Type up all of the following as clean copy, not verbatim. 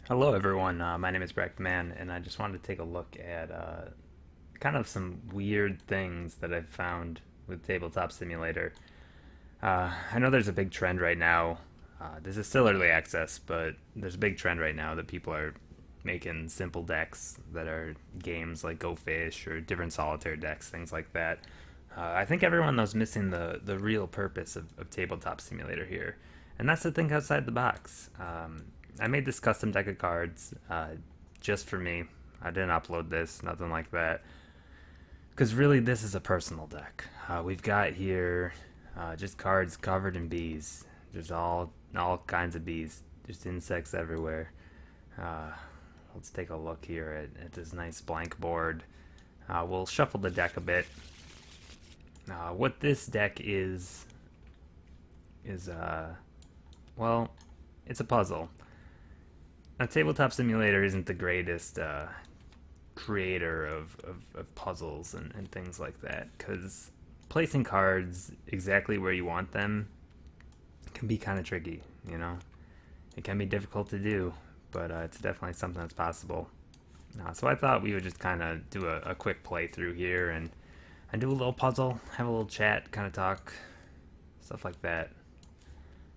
Hello, everyone. My name is Braktheman, and I just wanted to take a look at kind of some weird things that I've found with Tabletop Simulator. I know there's a big trend right now. This is still early access, but there's a big trend right now that people are making simple decks that are games like Go Fish or different solitaire decks, things like that. I think everyone knows missing the real purpose of Tabletop Simulator here, and that's to think outside the box. I made this custom deck of cards just for me. I didn't upload this, nothing like that. Because really, this is a personal deck. We've got here just cards covered in bees. There's all kinds of bees. Just insects everywhere. Uh, let's take a look here at this nice blank board. We'll shuffle the deck a bit. What this deck is well, it's a puzzle. Now, Tabletop Simulator isn't the greatest creator of puzzles and things like that, because placing cards exactly where you want them can be kind of tricky, you know? It can be difficult to do, but it's definitely something that's possible. So I thought we would just kind of do a quick playthrough here and do a little puzzle, have a little chat, kind of talk, stuff like that.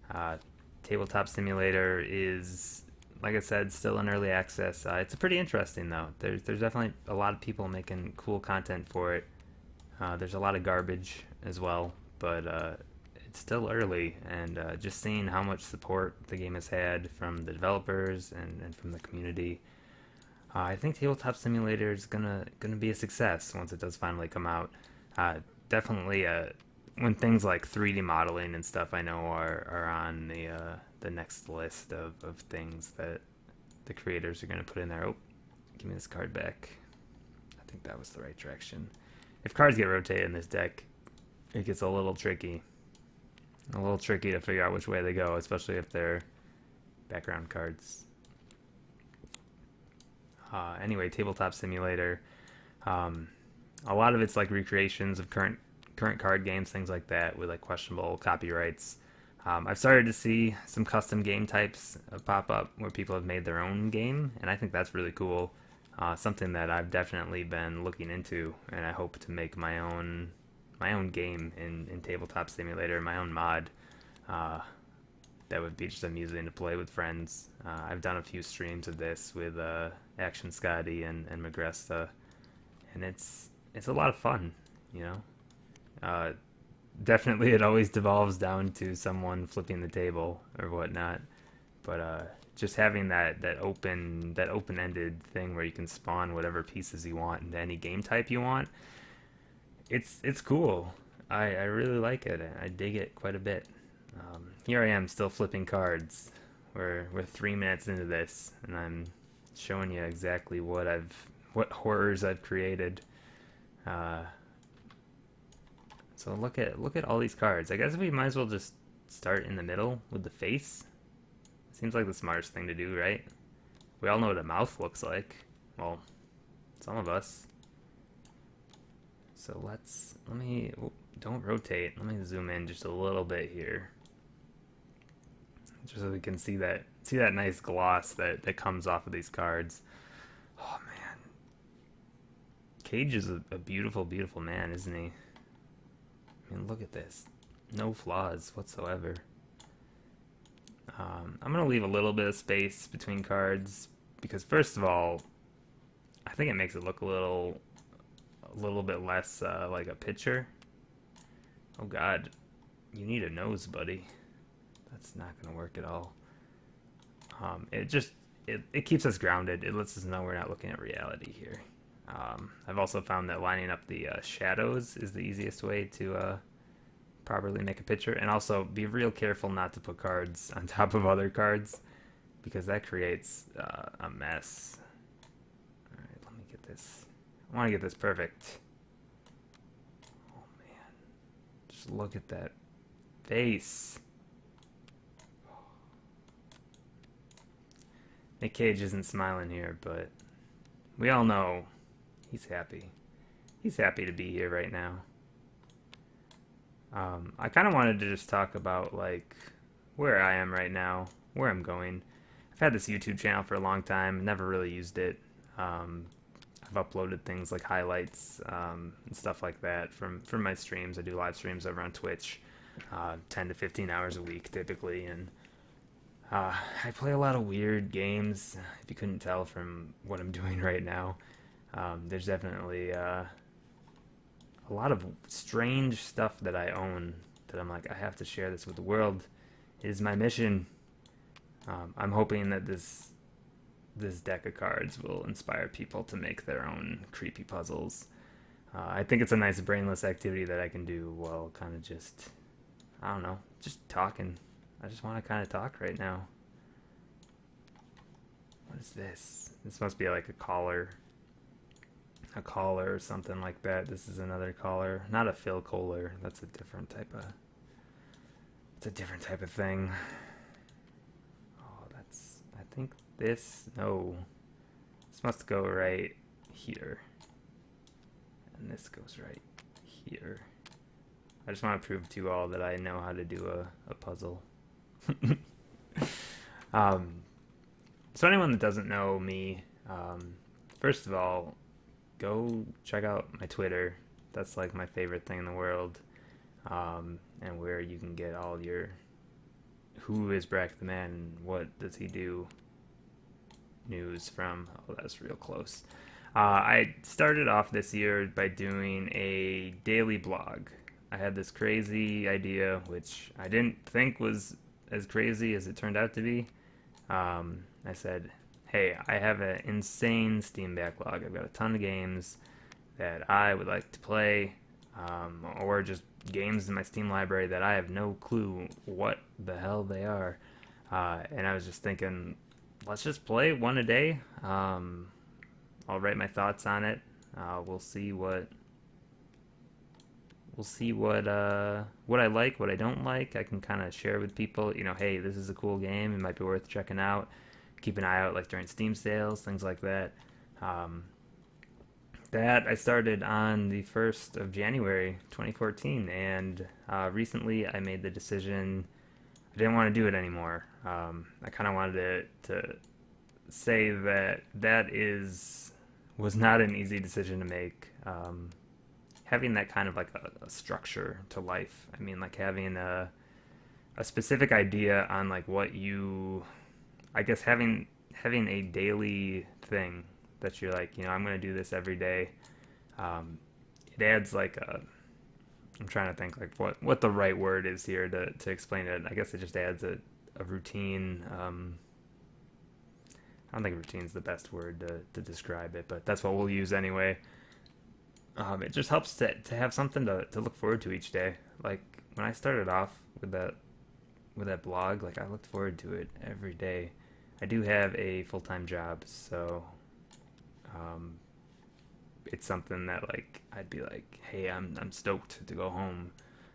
Uh, Tabletop Simulator is, like I said, still in early access. It's pretty interesting though. There's definitely a lot of people making cool content for it. There's a lot of garbage as well, but it's still early, and just seeing how much support the game has had from the developers and from the community, I think Tabletop Simulator is gonna be a success once it does finally come out. Definitely, when things like 3D modeling and stuff, I know are on the next list of things that the creators are gonna put in there. Oh, give me this card back. I think that was the right direction. If cards get rotated in this deck, it gets a little tricky. A little tricky to figure out which way they go, especially if they're background cards. Anyway, Tabletop Simulator. Um, a lot of it's like recreations of current card games, things like that, with like questionable copyrights. I've started to see some custom game types pop up where people have made their own game, and I think that's really cool. Something that I've definitely been looking into, and I hope to make my own game in Tabletop Simulator, my own mod. Uh, that would be just amusing to play with friends. I've done a few streams of this with Action Scotty and Magresta, and it's a lot of fun, you know. Uh, Definitely, it always devolves down to someone flipping the table or whatnot, but just having that open-ended thing where you can spawn whatever pieces you want into any game type you want, it's cool. I really like it. I dig it quite a bit. Here I am still flipping cards. We're 3 minutes into this, and I'm showing you exactly what horrors I've created. Uh, so look at all these cards. I guess we might as well just start in the middle with the face. Seems like the smartest thing to do, right? We all know what a mouth looks like. Well, some of us. So let me, oh, don't rotate. Let me zoom in just a little bit here, just so we can see that nice gloss that comes off of these cards. Oh man, Cage is a beautiful, beautiful man, isn't he? I mean, look at this. No flaws whatsoever. I'm gonna leave a little bit of space between cards because, first of all, I think it makes it look a little bit less like a picture. Oh God, you need a nose, buddy. That's not gonna work at all. It keeps us grounded. It lets us know we're not looking at reality here. I've also found that lining up the shadows is the easiest way to properly make a picture, and also be real careful not to put cards on top of other cards because that creates a mess. All right, let me get this. I want to get this perfect. Oh man, just look at that face. Nick Cage isn't smiling here, but we all know he's happy. He's happy to be here right now. I kind of wanted to just talk about like where I am right now, where I'm going. I've had this YouTube channel for a long time, never really used it. Um, I've uploaded things like highlights and stuff like that from my streams. I do live streams over on Twitch, 10 to 15 hours a week typically, and I play a lot of weird games. If you couldn't tell from what I'm doing right now, there's definitely a lot of strange stuff that I own that I'm like, I have to share this with the world. It is my mission. I'm hoping that this deck of cards will inspire people to make their own creepy puzzles. I think it's a nice brainless activity that I can do while kind of just, I don't know, just talking. I just want to kind of talk right now. What is this? This must be like a collar or something like that. This is another collar, not a fill collar. That's a different type of. It's a different type of thing. Oh, that's. I think this. No, this must go right here, and this goes right here. I just want to prove to you all that I know how to do a puzzle. So anyone that doesn't know me, first of all, go check out my Twitter. That's like my favorite thing in the world, and where you can get all your who is Braktheman and what does he do news from. Oh, that's real close. I started off this year by doing a daily blog. I had this crazy idea, which I didn't think was as crazy as it turned out to be. I said, hey, I have an insane Steam backlog. I've got a ton of games that I would like to play, or just games in my Steam library that I have no clue what the hell they are. And I was just thinking, let's just play one a day. I'll write my thoughts on it. We'll see what I like, what I don't like. I can kind of share with people, hey, this is a cool game. It might be worth checking out. Keep an eye out, like during Steam sales, things like that. That I started on the 1st of January 2014, and recently I made the decision I didn't want to do it anymore. I kind of wanted to say that was not an easy decision to make. Having that kind of like a structure to life. I mean, like having a specific idea on like what you, I guess having a daily thing that you're like, I'm going to do this every day. It adds like I'm trying to think like what the right word is here to explain it. I guess it just adds a routine. I don't think routine's the best word to describe it, but that's what we'll use anyway. It just helps to have something to look forward to each day. Like when I started off with that blog, like I looked forward to it every day. I do have a full-time job, so it's something that like I'd be like, hey, I'm stoked to go home.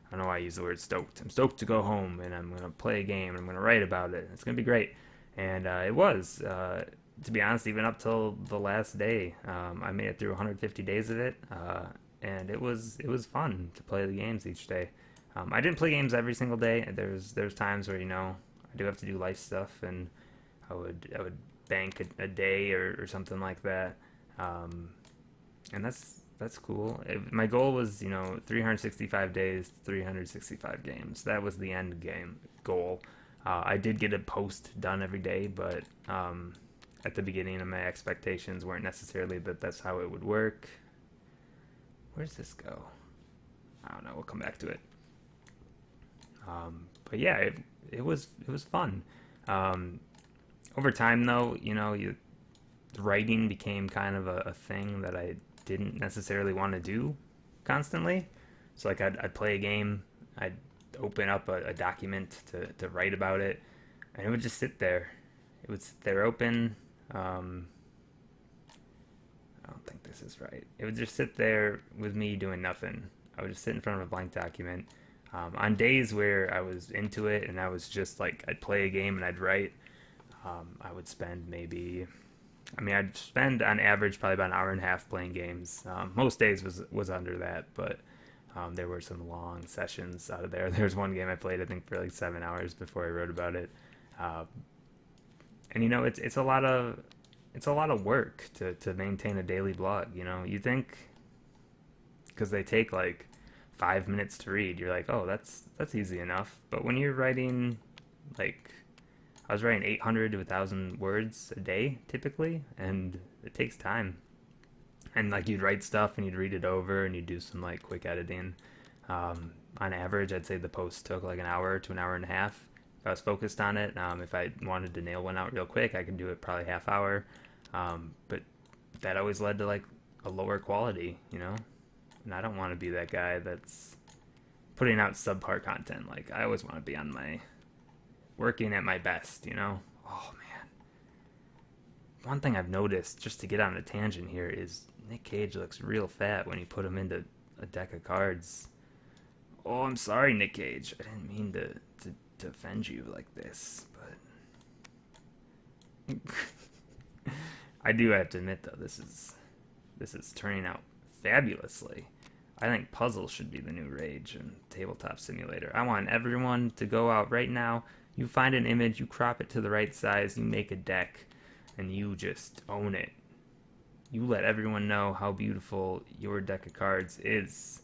I don't know why I use the word stoked. I'm stoked to go home, and I'm gonna play a game, and I'm gonna write about it. It's gonna be great, and it was. To be honest, even up till the last day, I made it through 150 days of it, and it was fun to play the games each day. I didn't play games every single day. There's times where I do have to do life stuff, and I would bank a day or something like that, and that's cool. My goal was 365 days, 365 games. That was the end game goal. I did get a post done every day, but at the beginning of my expectations weren't necessarily that's how it would work. Where's this go? I don't know. We'll come back to it. But yeah, it was fun. Over time, though, writing became kind of a thing that I didn't necessarily want to do constantly. So like I'd play a game, I'd open up a document to write about it, and it would just sit there. It would sit there open. I don't think this is right. It would just sit there with me doing nothing. I would just sit in front of a blank document. On days where I was into it and I was just like, I'd play a game and I'd write, I would spend I'd spend on average probably about an hour and a half playing games. Most days was under that, but there were some long sessions out of there. There was one game I played, I think, for like 7 hours before I wrote about it. And you know, it's a lot of work to maintain a daily blog. You know, you think because they take like 5 minutes to read, you're like, oh, that's easy enough. But when you're writing, like, I was writing 800 to 1,000 words a day typically, and it takes time. And like you'd write stuff and you'd read it over and you'd do some like quick editing. On average, I'd say the post took like an hour to an hour and a half. If I was focused on it, if I wanted to nail one out real quick, I could do it probably half hour. But that always led to like a lower quality, you know. And I don't want to be that guy that's putting out subpar content. Like I always want to be on my working at my best, you know. Oh man, one thing I've noticed, just to get on a tangent here, is Nick Cage looks real fat when you put him into a deck of cards. Oh, I'm sorry, Nick Cage. I didn't mean to offend you like this, but I do have to admit though, this is turning out fabulously. I think puzzles should be the new rage in Tabletop Simulator. I want everyone to go out right now. You find an image, you crop it to the right size, you make a deck, and you just own it. You let everyone know how beautiful your deck of cards is.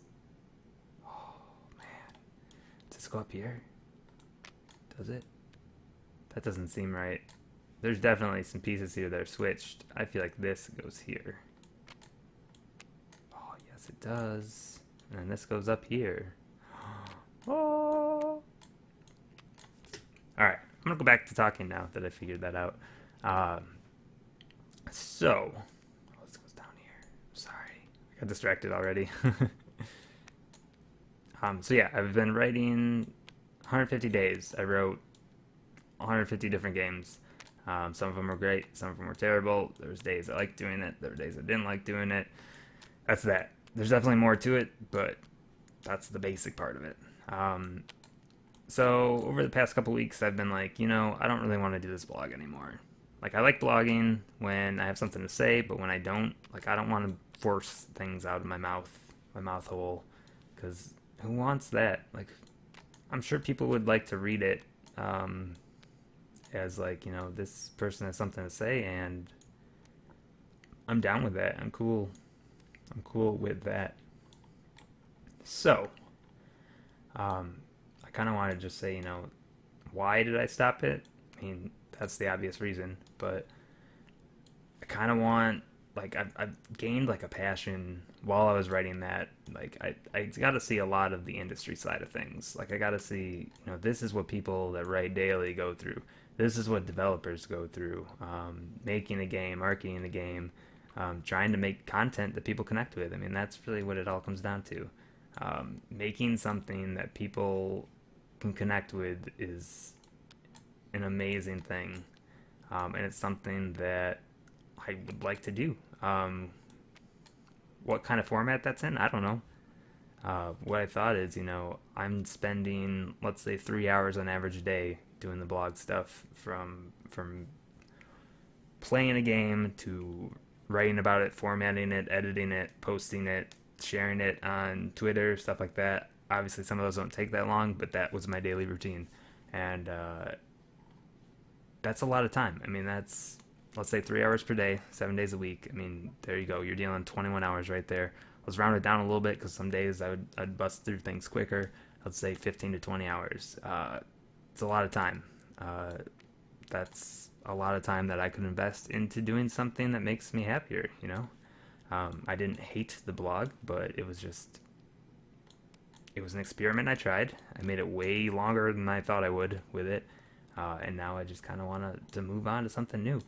Oh man, does this go up here? Does it? That doesn't seem right. There's definitely some pieces here that are switched. I feel like this goes here. Oh, yes it does. And then this goes up here. Oh. Alright, I'm gonna go back to talking now that I figured that out. So, this goes down here. Sorry, I got distracted already. So yeah, I've been writing 150 days. I wrote 150 different games. Some of them were great, some of them were terrible. There was days I liked doing it, there were days I didn't like doing it. That's that. There's definitely more to it, but that's the basic part of it. So over the past couple weeks, I've been like, you know, I don't really want to do this blog anymore. Like, I like blogging when I have something to say, but when I don't, like, I don't want to force things out of my mouth hole, because who wants that? Like, I'm sure people would like to read it as like, you know, this person has something to say, and I'm down with that. I'm cool with that. So I kind of want to just say, you know, why did I stop it? I mean, that's the obvious reason, but I kind of want, like, I've gained like a passion while I was writing that. Like, I got to see a lot of the industry side of things. Like, I got to see, you know, this is what people that write daily go through. This is what developers go through. Making a game, marketing a game, trying to make content that people connect with. I mean, that's really what it all comes down to. Making something that people can connect with is an amazing thing, and it's something that I would like to do. What kind of format that's in, I don't know. What I thought is, you know, I'm spending, let's say, 3 hours on average a day doing the blog stuff, from playing a game to writing about it, formatting it, editing it, posting it, sharing it on Twitter, stuff like that. Obviously, some of those don't take that long, but that was my daily routine. And that's a lot of time. I mean, that's, let's say, 3 hours per day, 7 days a week. I mean, there you go. You're dealing 21 hours right there. Let's round it down a little bit, because some days I'd bust through things quicker. Let's say 15 to 20 hours. It's a lot of time. That's a lot of time that I could invest into doing something that makes me happier, you know? I didn't hate the blog, but it was an experiment I tried. I made it way longer than I thought I would with it. And now I just kind of want to move on to something new.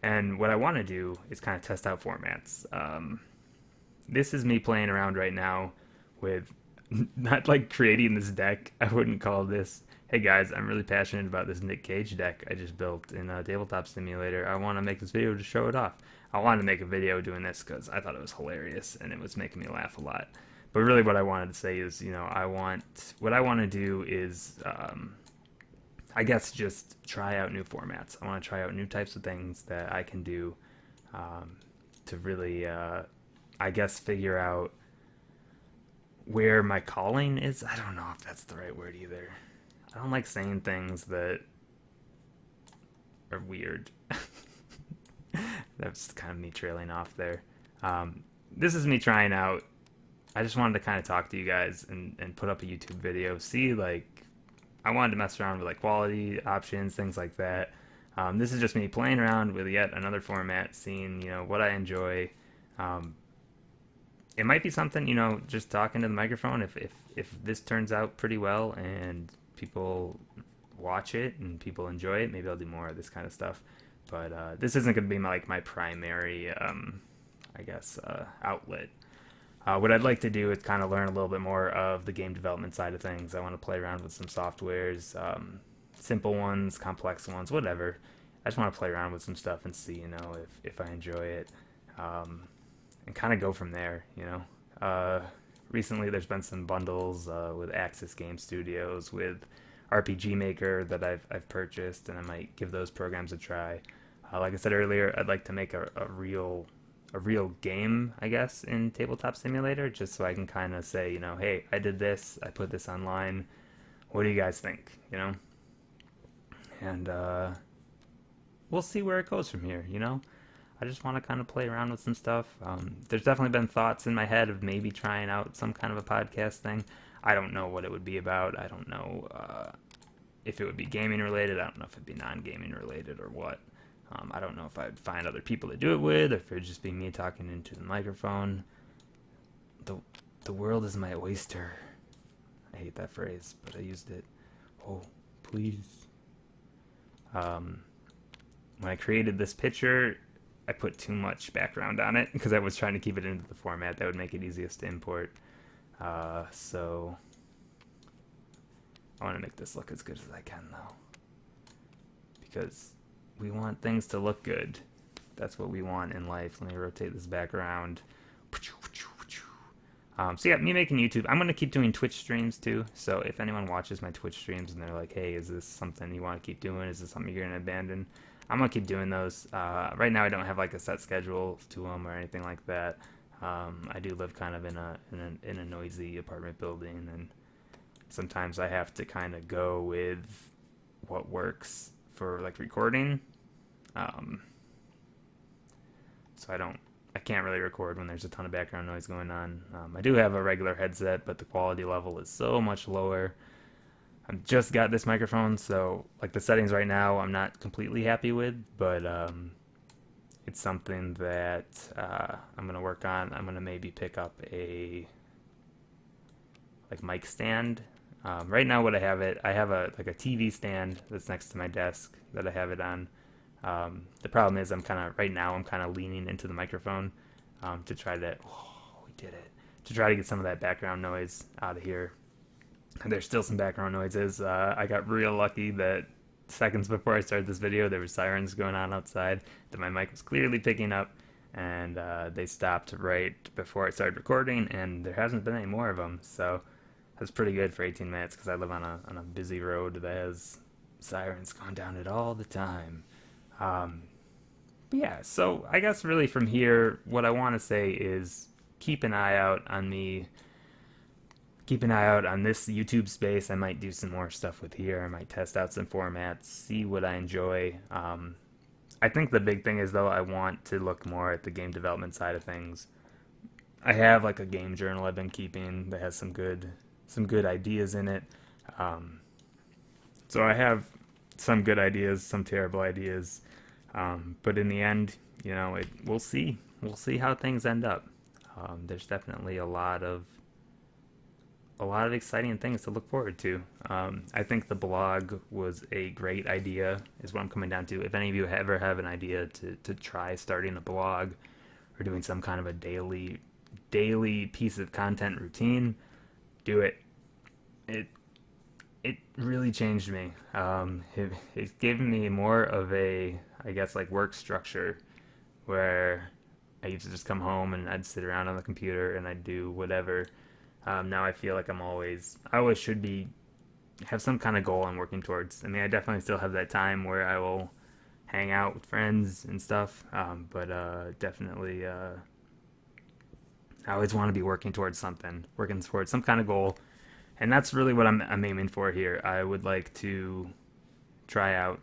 And what I want to do is kind of test out formats. This is me playing around right now with not like creating this deck. I wouldn't call this, hey guys, I'm really passionate about this Nick Cage deck I just built in a Tabletop Simulator. I want to make this video to show it off. I wanted to make a video doing this because I thought it was hilarious and it was making me laugh a lot. But really what I wanted to say is, you know, what I want to do is, I guess, just try out new formats. I want to try out new types of things that I can do to really, I guess, figure out where my calling is. I don't know if that's the right word either. I don't like saying things that are weird. That's kind of me trailing off there. This is me trying out. I just wanted to kind of talk to you guys and put up a YouTube video. See, like, I wanted to mess around with like quality options, things like that. This is just me playing around with yet another format, seeing, what I enjoy. It might be something, just talking to the microphone. If this turns out pretty well and people watch it and people enjoy it, maybe I'll do more of this kind of stuff. But this isn't going to be my primary, outlet. What I'd like to do is kind of learn a little bit more of the game development side of things. I want to play around with some softwares, simple ones, complex ones, whatever. I just want to play around with some stuff and see, if I enjoy it, and kind of go from there. Recently there's been some bundles with Axis Game Studios with RPG Maker that I've purchased, and I might give those programs a try. Like I said earlier, I'd like to make a real game, I guess, in Tabletop Simulator, just so I can kind of say, hey, I did this, I put this online. What do you guys think? And we'll see where it goes from here. I just want to kind of play around with some stuff. There's definitely been thoughts in my head of maybe trying out some kind of a podcast thing. I don't know what it would be about. I don't know if it would be gaming related. I don't know if it'd be non-gaming related or what. I don't know if I'd find other people to do it with, or if it'd just be me talking into the microphone. The world is my oyster. I hate that phrase, but I used it. Oh, please. When I created this picture, I put too much background on it because I was trying to keep it into the format that would make it easiest to import. So I want to make this look as good as I can, though, because we want things to look good. That's what we want in life. Let me rotate this back around. So yeah, me making YouTube. I'm going to keep doing Twitch streams too. So if anyone watches my Twitch streams and they're like, hey, is this something you want to keep doing? Is this something you're going to abandon? I'm going to keep doing those. Right now I don't have like a set schedule to them or anything like that. I do live kind of in a noisy apartment building, and sometimes I have to kind of go with what works for like recording. So I can't really record when there's a ton of background noise going on. I do have a regular headset, but the quality level is so much lower. I've just got this microphone, so like the settings right now I'm not completely happy with, but it's something that I'm gonna work on. I'm gonna maybe pick up a mic stand. Right now what I have a TV stand that's next to my desk that I have it on. The problem is I'm kind of leaning into the microphone to try to, we did it, to try to get some of that background noise out of here. And there's still some background noises. I got real lucky that seconds before I started this video there were sirens going on outside that my mic was clearly picking up, and they stopped right before I started recording, and there hasn't been any more of them. So that's pretty good for 18 minutes because I live on a busy road that has sirens going down it all the time. But yeah, so I guess really from here, what I want to say is keep an eye out on me. Keep an eye out on this YouTube space. I might do some more stuff with here. I might test out some formats, see what I enjoy. I think the big thing is, though, I want to look more at the game development side of things. I have like a game journal I've been keeping that has some good ideas in it. So I have some good ideas, some terrible ideas. But in the end, we'll see. We'll see how things end up. There's definitely a lot of exciting things to look forward to. I think the blog was a great idea, is what I'm coming down to. If any of you ever have an idea to try starting a blog or doing some kind of a daily piece of content routine, do it. It really changed me. It gave me more of a, I guess, like work structure, where I used to just come home and I'd sit around on the computer and I'd do whatever. Now I feel like I always should have some kind of goal I'm working towards. I mean, I definitely still have that time where I will hang out with friends and stuff, but definitely I always want to be working towards some kind of goal. And that's really what I'm aiming for here. I would like to try out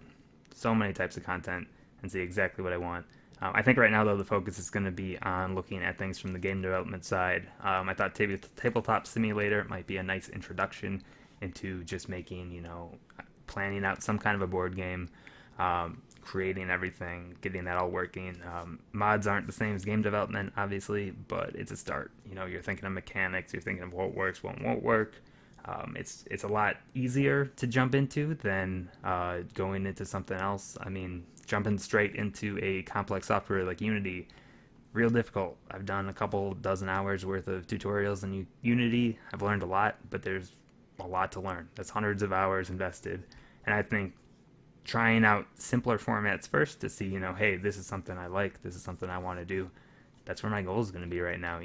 so many types of content and see exactly what I want. I think right now, though, the focus is going to be on looking at things from the game development side. I thought Tabletop Simulator might be a nice introduction into just making, planning out some kind of a board game, creating everything, getting that all working. Mods aren't the same as game development, obviously, but it's a start. You're thinking of mechanics, you're thinking of what works, what won't work. It's a lot easier to jump into than going into something else. I mean, jumping straight into a complex software like Unity, real difficult. I've done a couple dozen hours worth of tutorials in Unity. I've learned a lot, but there's a lot to learn. That's hundreds of hours invested. And I think trying out simpler formats first to see, hey, this is something I like, this is something I want to do. That's where my goal is going to be right now,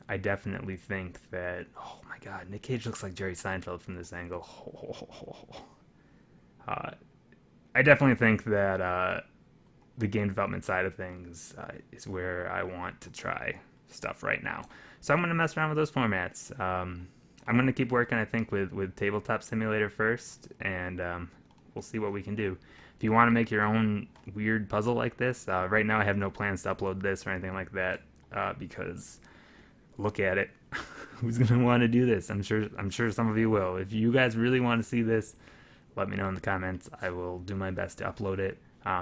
I definitely think that, oh my God, Nick Cage looks like Jerry Seinfeld from this angle. I definitely think that the game development side of things is where I want to try stuff right now. So I'm going to mess around with those formats. I'm going to keep working, I think, with Tabletop Simulator first, and we'll see what we can do. If you want to make your own weird puzzle like this, right now I have no plans to upload this or anything like that, because look at it. Who's going to want to do this? I'm sure some of you will. If you guys really want to see this, let me know in the comments. I will do my best to upload it.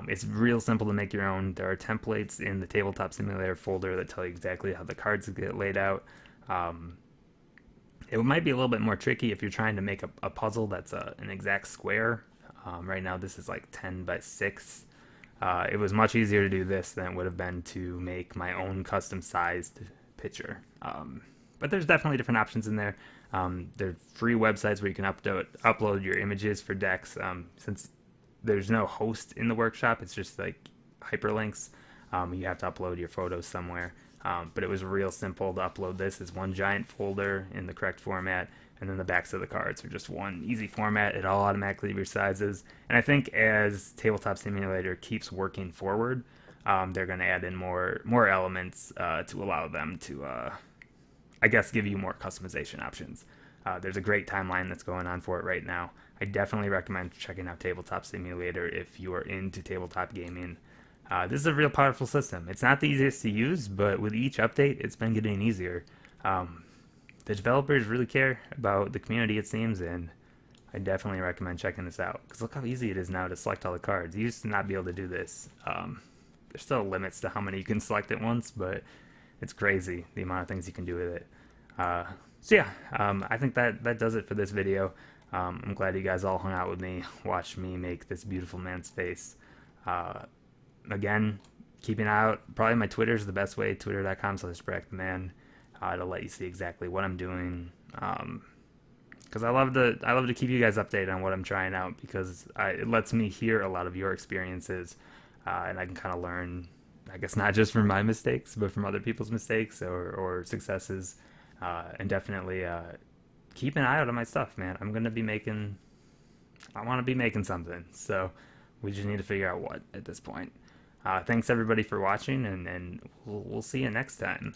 It's real simple to make your own. There are templates in the Tabletop Simulator folder that tell you exactly how the cards get laid out. It might be a little bit more tricky if you're trying to make a puzzle that's an exact square. Right now this is like 10 by 6. It was much easier to do this than it would have been to make my own custom sized picture. But there's definitely different options in there. There are free websites where you can upload your images for decks. Since there's no host in the workshop, it's just like hyperlinks. You have to upload your photos somewhere. But it was real simple to upload this as one giant folder in the correct format, and then the backs of the cards are just one easy format. It all automatically resizes. And I think as Tabletop Simulator keeps working forward, they're going to add in more elements to allow them to, I guess, give you more customization options. There's a great timeline that's going on for it right now. I definitely recommend checking out Tabletop Simulator if you are into tabletop gaming. This is a real powerful system. It's not the easiest to use, but with each update, it's been getting easier. The developers really care about the community, it seems, and I definitely recommend checking this out. Because look how easy it is now to select all the cards. You used to not be able to do this. There's still limits to how many you can select at once, but it's crazy the amount of things you can do with it. So yeah, I think that does it for this video. I'm glad you guys all hung out with me, watched me make this beautiful man's face. Again, keep an eye out. Probably my Twitter is the best way, twitter.com/Braktheman, to let you see exactly what I'm doing. Because I love to keep you guys updated on what I'm trying out, because it lets me hear a lot of your experiences, and I can kind of learn, I guess, not just from my mistakes, but from other people's mistakes or successes. And definitely keep an eye out on my stuff, man. I want to be making something, so we just need to figure out what at this point. Thanks everybody for watching, and we'll see you next time.